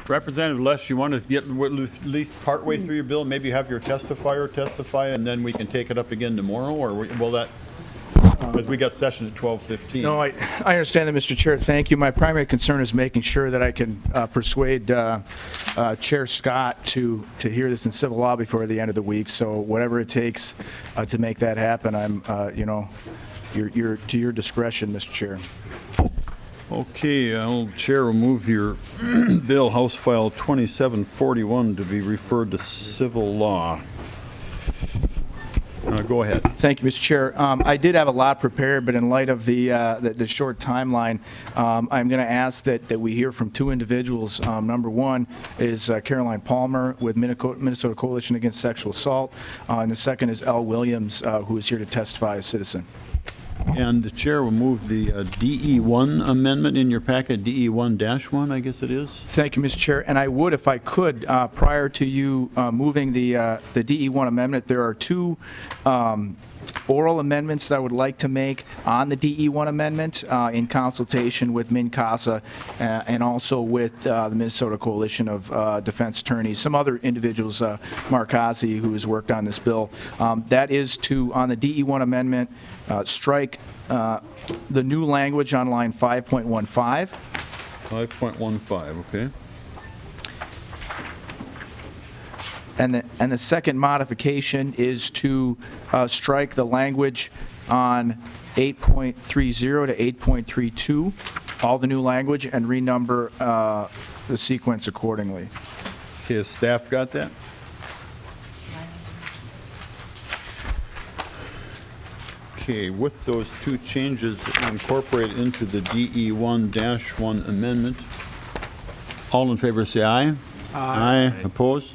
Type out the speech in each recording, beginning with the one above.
Representative Lesch, you want to get at least partway through your bill, maybe have your testifier testify, and then we can take it up again tomorrow, or will that, because we got session at 12:15. No, I understand that, Mr. Chair. Thank you. My primary concern is making sure that I can persuade Chair Scott to hear this in civil law before the end of the week. So whatever it takes to make that happen, I'm, you're to your discretion, Mr. Chair. Okay, Chair will move your bill, House File 2741, to be referred to civil law. Go ahead. Thank you, Mr. Chair. I did have a lot prepared, but in light of the short timeline, I'm going to ask that we hear from two individuals. Number one is Caroline Palmer with Minnesota Coalition Against Sexual Assault, and the second is Elle Williams, who is here to testify as citizen. And the chair will move the DE1 amendment in your packet, DE1-1, I guess it is. Thank you, Mr. Chair. And I would, if I could, prior to you moving the DE1 amendment, there are two oral amendments that I would like to make on the DE1 amendment in consultation with MnCASA and also with the Minnesota Coalition of Defense Attorneys, some other individuals, Mark Ozzie, who has worked on this bill. That is to, on the DE1 amendment, strike the new language on line 5.15. 5.15, okay. And the second modification is to strike the language on 8.30 to 8.32, all the new language, and renumber the sequence accordingly. Okay, has staff got that? Okay, with those two changes incorporated into the DE1-1 amendment, all in favor say aye. Aye. Opposed?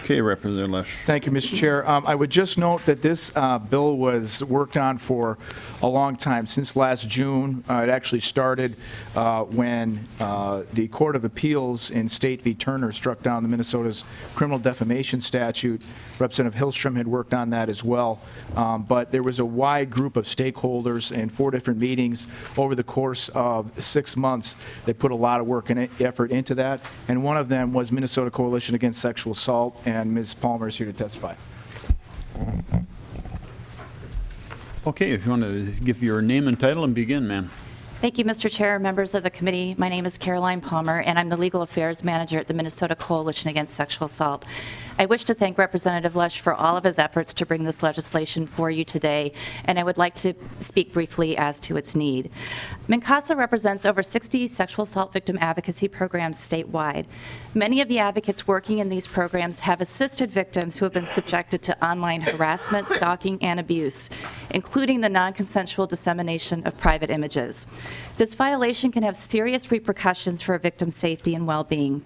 Okay, Representative Lesch. Thank you, Mr. Chair. I would just note that this bill was worked on for a long time, since last June. It actually started when the Court of Appeals in State v. Turner struck down the Minnesota's criminal defamation statute. Representative Hillstrom had worked on that as well. But there was a wide group of stakeholders in 4 different meetings over the course of 6 months. They put a lot of work and effort into that, and one of them was Minnesota Coalition Against Sexual Assault, and Ms. Palmer is here to testify. Okay, if you want to give your name and title and begin, ma'am. Thank you, Mr. Chair, members of the committee. My name is Caroline Palmer, and I'm the Legal Affairs Manager at the Minnesota Coalition Against Sexual Assault. I wish to thank Representative Lesch for all of his efforts to bring this legislation for you today, and I would like to speak briefly as to its need. MnCASA represents over 60 sexual assault victim advocacy programs statewide. Many of the advocates working in these programs have assisted victims who have been subjected to online harassment, stalking, and abuse, including the non-consensual dissemination of private images. This violation can have serious repercussions for a victim's safety and well-being.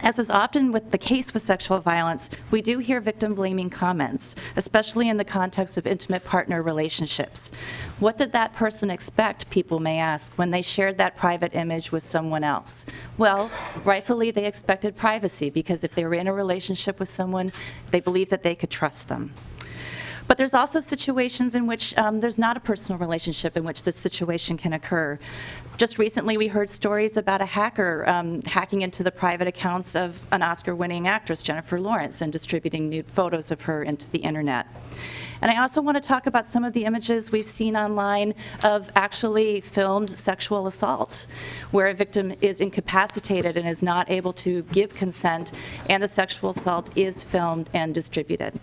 As is often the case with sexual violence, we do hear victim-blaming comments, especially in the context of intimate partner relationships. What did that person expect, people may ask, when they shared that private image with someone else? Well, rightfully, they expected privacy, because if they were in a relationship with someone, they believed that they could trust them. But there's also situations in which there's not a personal relationship in which this situation can occur. Just recently, we heard stories about a hacker hacking into the private accounts of an Oscar-winning actress, Jennifer Lawrence, and distributing nude photos of her into the internet. And I also want to talk about some of the images we've seen online of actually filmed sexual assault, where a victim is incapacitated and is not able to give consent, and the sexual assault is filmed and distributed.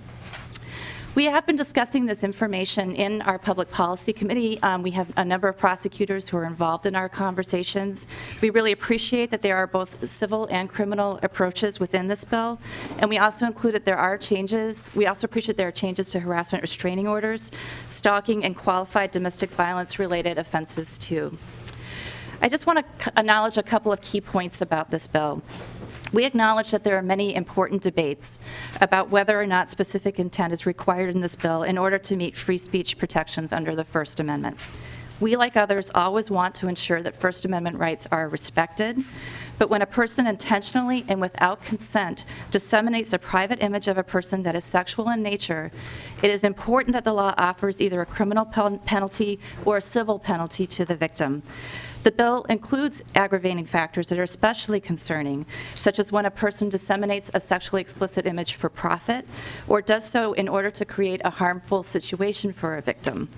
We have been discussing this information in our Public Policy Committee. We have a number of prosecutors who are involved in our conversations. We really appreciate that there are both civil and criminal approaches within this bill. And we also included there are changes. We also appreciate there are changes to harassment restraining orders, stalking, and qualified domestic violence related offenses too. I just want to acknowledge a couple of key points about this bill. We acknowledge that there are many important debates about whether or not specific intent is required in this bill in order to meet free speech protections under the First Amendment. We, like others, always want to ensure that First Amendment rights are respected, but when a person intentionally and without consent disseminates a private image of a person that is sexual in nature, it is important that the law offers either a criminal penalty or a civil penalty to the victim. The bill includes aggravating factors that are especially concerning, such as when a person disseminates a sexually explicit image for profit or does so in order to create a harmful situation for a victim.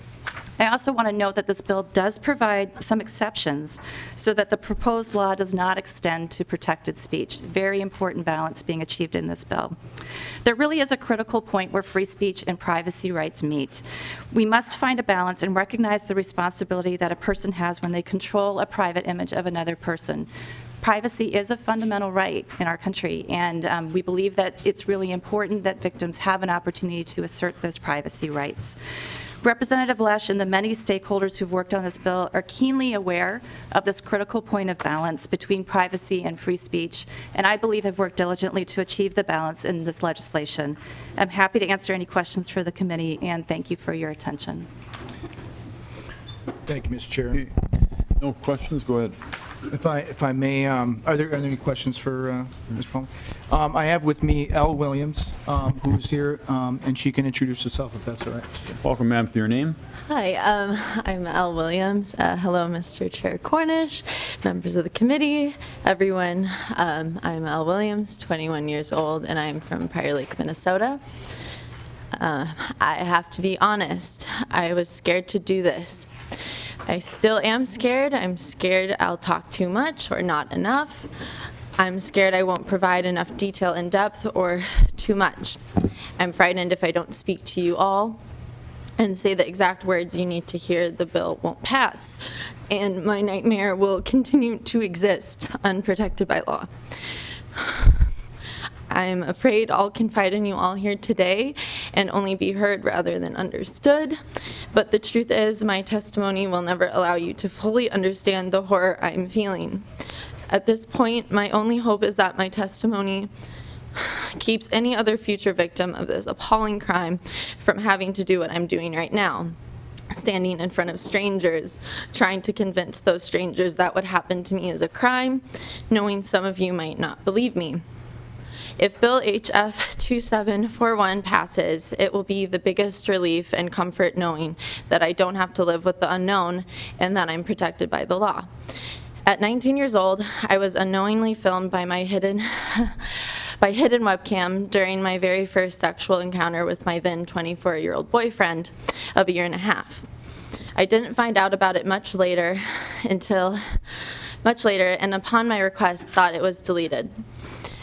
I also want to note that this bill does provide some exceptions so that the proposed law does not extend to protected speech. Very important balance being achieved in this bill. There really is a critical point where free speech and privacy rights meet. We must find a balance and recognize the responsibility that a person has when they control a private image of another person. Privacy is a fundamental right in our country, and we believe that it's really important that victims have an opportunity to assert those privacy rights. Representative Lesch and the many stakeholders who've worked on this bill are keenly aware of this critical point of balance between privacy and free speech, and I believe have worked diligently to achieve the balance in this legislation. I'm happy to answer any questions for the committee, and thank you for your attention. Thank you, Mr. Chair. No questions? Go ahead. If I may, are there any questions for Ms. Palmer? I have with me Elle Williams, who's here, and she can introduce herself if that's all right, Mr. Chair. Welcome, ma'am, to your name. Hi, I'm Elle Williams. Hello, Mr. Chair Cornish, members of the committee, everyone. I'm Elle Williams, 21 years old, and I'm from Prior Lake, Minnesota. I have to be honest, I was scared to do this. I still am scared. I'm scared I'll talk too much or not enough. I'm scared I won't provide enough detail in depth or too much. I'm frightened if I don't speak to you all and say the exact words you need to hear, the bill won't pass. And my nightmare will continue to exist unprotected by law. I'm afraid I'll confide in you all here today and only be heard rather than understood. But the truth is, my testimony will never allow you to fully understand the horror I'm feeling. At this point, my only hope is that my testimony keeps any other future victim of this appalling crime from having to do what I'm doing right now. Standing in front of strangers, trying to convince those strangers that what happened to me is a crime, knowing some of you might not believe me. If Bill HF2741 passes, it will be the biggest relief and comfort knowing that I don't have to live with the unknown and that I'm protected by the law. At 19 years old, I was unknowingly filmed by my hidden webcam during my very first sexual encounter with my then 24-year-old boyfriend of a year and a half. I didn't find out about it much later, and upon my request, thought it was deleted.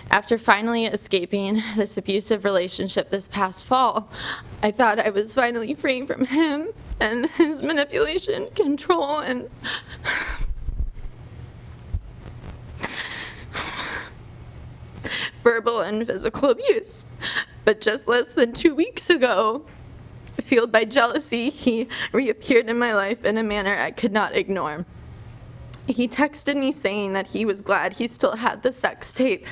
After finally escaping this abusive relationship this past fall, I thought I was finally free from him and his manipulation, control, and verbal and physical abuse. But just less than 2 weeks ago, fueled by jealousy, he reappeared in my life in a manner I could not ignore. He texted me saying that he was glad he still had the sex tape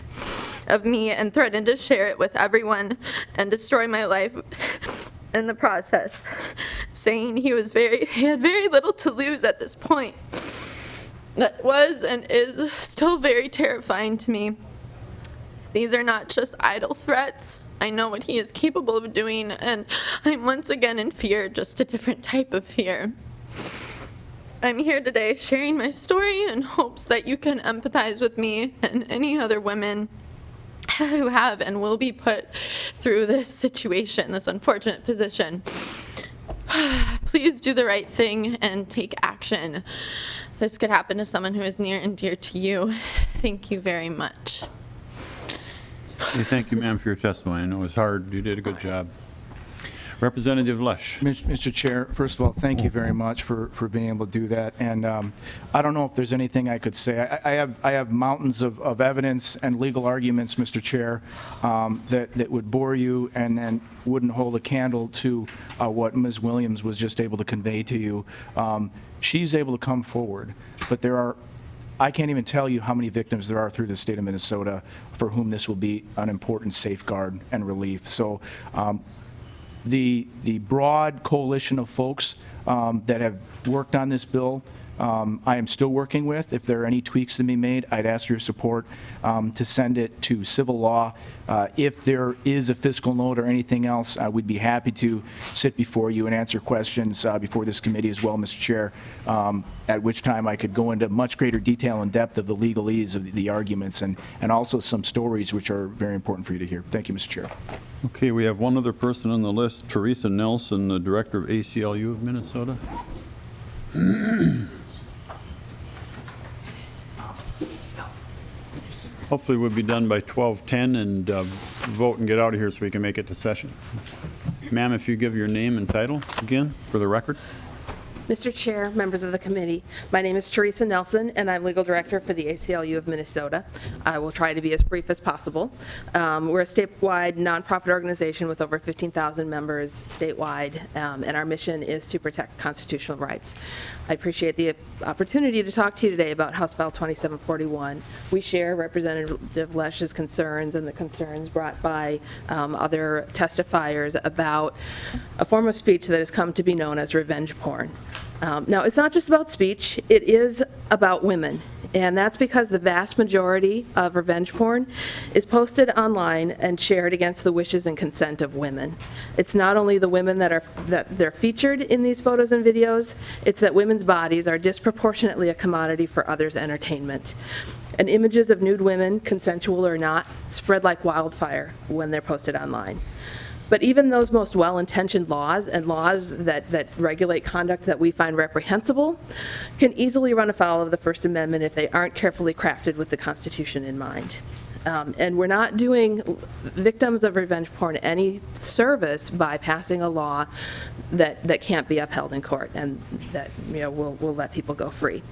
of me and threatened to share it with everyone and destroy my life in the process, saying he had very little to lose at this point. That was and is still very terrifying to me. These are not just idle threats. I know what he is capable of doing, and I'm once again in fear, just a different type of fear. I'm here today sharing my story in hopes that you can empathize with me and any other women who have and will be put through this situation, this unfortunate position. Please do the right thing and take action. This could happen to someone who is near and dear to you. Thank you very much. Hey, thank you, ma'am, for your testimony. I know it was hard. You did a good job. Representative Lesch. Mr. Chair, first of all, thank you very much for being able to do that. And I don't know if there's anything I could say. I have mountains of evidence and legal arguments, Mr. Chair, that would bore you and then wouldn't hold a candle to what Ms. Williams was just able to convey to you. She's able to come forward, but I can't even tell you how many victims there are through the state of Minnesota for whom this will be an important safeguard and relief. So the broad coalition of folks that have worked on this bill, I am still working with. If there are any tweaks to be made, I'd ask your support to send it to civil law. If there is a fiscal note or anything else, we'd be happy to sit before you and answer questions before this committee as well, Mr. Chair, at which time I could go into much greater detail and depth of the legalese of the arguments and also some stories which are very important for you to hear. Thank you, Mr. Chair. Okay, we have one other person on the list, Theresa Nelson, the Director of ACLU of Minnesota. Hopefully we'll be done by 12:10 and vote and get out of here so we can make it to session. Ma'am, if you give your name and title again for the record. Mr. Chair, members of the committee, my name is Theresa Nelson, and I'm Legal Director for the ACLU of Minnesota. I will try to be as brief as possible. We're a statewide nonprofit organization with over 15,000 members statewide, and our mission is to protect constitutional rights. I appreciate the opportunity to talk to you today about House File 2741. We share Representative Lesch's concerns and the concerns brought by other testifiers about a form of speech that has come to be known as revenge porn. Now, it's not just about speech, it is about women. And that's because the vast majority of revenge porn is posted online and shared against the wishes and consent of women. It's not only the women that they're featured in these photos and videos, it's that women's bodies are disproportionately a commodity for others' entertainment. And images of nude women, consensual or not, spread like wildfire when they're posted online. But even those most well-intentioned laws and laws that regulate conduct that we find reprehensible can easily run afoul of the First Amendment if they aren't carefully crafted with the Constitution in mind. And we're not doing victims of revenge porn any service by passing a law that can't be upheld in court and that will let people go free.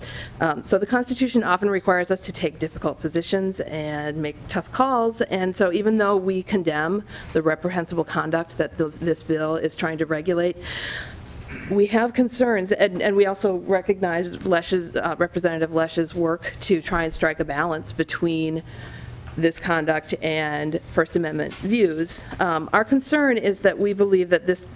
So the Constitution often requires us to take difficult positions and make tough calls, and so even though we condemn the reprehensible conduct that this bill is trying to regulate, we have concerns, and we also recognize Representative Lesch's work to try and strike a balance between this conduct and First Amendment views. Our concern is that we believe that this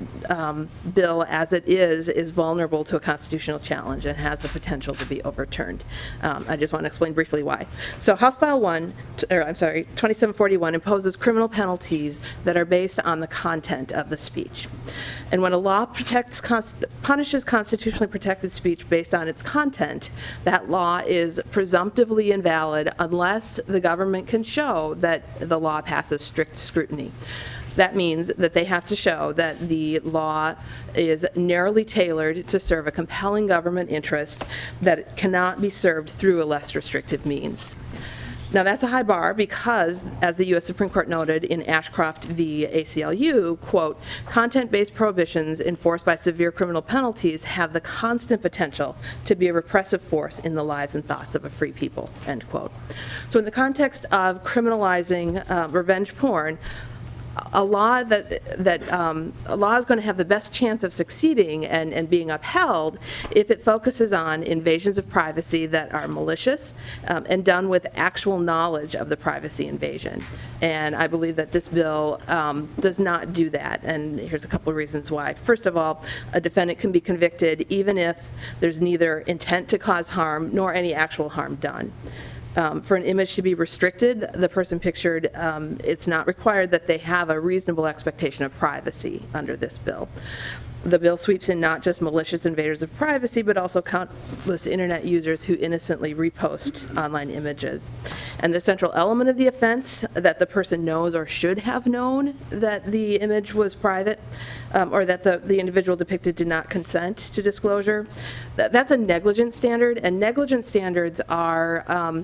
bill, as it is vulnerable to a constitutional challenge and has the potential to be overturned. I just want to explain briefly why. So House File 2741 imposes criminal penalties that are based on the content of the speech. And when a law punishes constitutionally protected speech based on its content, that law is presumptively invalid unless the government can show that the law passes strict scrutiny. That means that they have to show that the law is narrowly tailored to serve a compelling government interest that cannot be served through a less restrictive means. Now, that's a high bar because, as the U.S. Supreme Court noted in Ashcroft v. ACLU, quote, content-based prohibitions enforced by severe criminal penalties have the constant potential to be a repressive force in the lives and thoughts of a free people, end quote. So in the context of criminalizing revenge porn, a law is going to have the best chance of succeeding and being upheld if it focuses on invasions of privacy that are malicious and done with actual knowledge of the privacy invasion. And I believe that this bill does not do that. And here's a couple of reasons why. First of all, a defendant can be convicted even if there's neither intent to cause harm nor any actual harm done. For an image to be restricted, the person pictured, it's not required that they have a reasonable expectation of privacy under this bill. The bill sweeps in not just malicious invaders of privacy, but also countless internet users who innocently repost online images. And the central element of the offense, that the person knows or should have known that the image was private, or that the individual depicted did not consent to disclosure, that's a negligence standard, and negligence standards are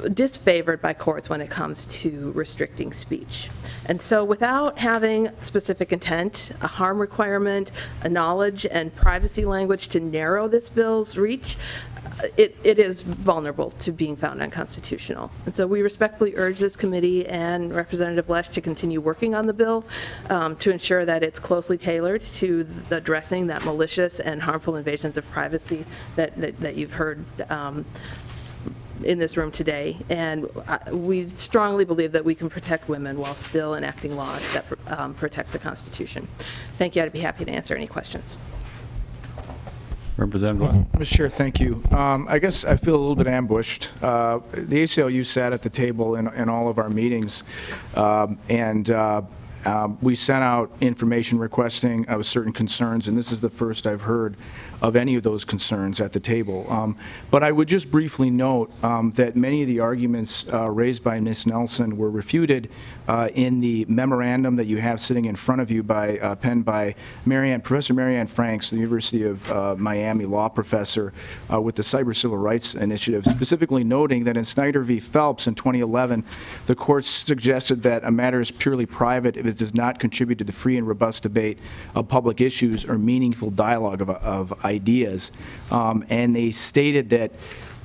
disfavored by courts when it comes to restricting speech. And so without having specific intent, a harm requirement, a knowledge and privacy language to narrow this bill's reach, it is vulnerable to being found unconstitutional. And so we respectfully urge this committee and Representative Lesch to continue working on the bill to ensure that it's closely tailored to addressing that malicious and harmful invasions of privacy that you've heard in this room today, and we strongly believe that we can protect women while still enacting laws that protect the Constitution. Thank you. I'd be happy to answer any questions. Representative Glenn. Mr. Chair, thank you. I guess I feel a little bit ambushed. The ACLU sat at the table in all of our meetings, and we sent out information requesting of certain concerns, and this is the first I've heard of any of those concerns at the table. But I would just briefly note that many of the arguments raised by Ms. Nelson were refuted in the memorandum that you have sitting in front of you penned by Professor Marianne Franks, the University of Miami law professor with the Cyber Civil Rights Initiative, specifically noting that in Snyder v. Phelps in 2011, the court suggested that a matter is purely private if it does not contribute to the free and robust debate of public issues or meaningful dialogue of ideas. And they stated that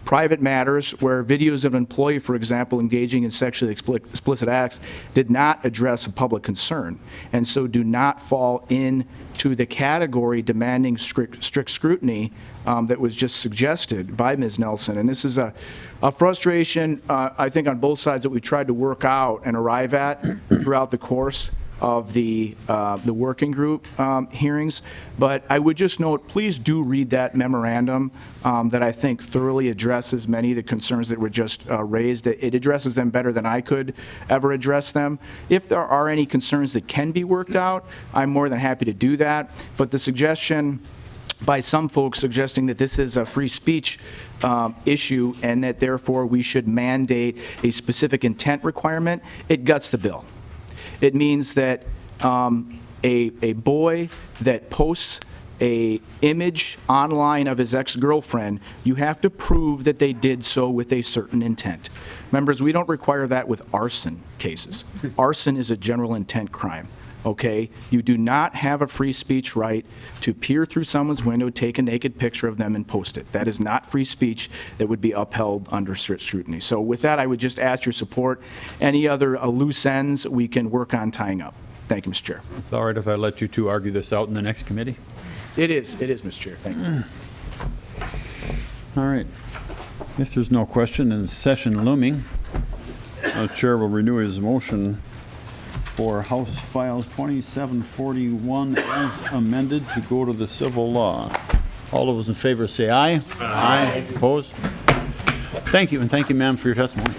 private matters where videos of an employee, for example, engaging in sexually explicit acts did not address a public concern, and so do not fall into the category demanding strict scrutiny that was just suggested by Ms. Nelson. And this is a frustration, I think, on both sides that we tried to work out and arrive at throughout the course of the working group hearings. But I would just note, please do read that memorandum that I think thoroughly addresses many of the concerns that were just raised. It addresses them better than I could ever address them. If there are any concerns that can be worked out, I'm more than happy to do that. But the suggestion by some folks suggesting that this is a free speech issue and that therefore we should mandate a specific intent requirement, it guts the bill. It means that a boy that posts a image online of his ex-girlfriend, you have to prove that they did so with a certain intent. Members, we don't require that with arson cases. Arson is a general intent crime. Okay, you do not have a free speech right to peer through someone's window, take a naked picture of them, and post it. That is not free speech that would be upheld under strict scrutiny. So with that, I would just ask your support. Any other loose ends we can work on tying up. Thank you, Mr. Chair. It's all right if I let you two argue this out in the next committee? It is, Mr. Chair. Thank you. All right. If there's no question and session looming, the chair will renew his motion for House File 2741 as amended to go to the civil law. All those in favor say aye. Aye. Opposed? Thank you, and thank you, ma'am, for your testimony.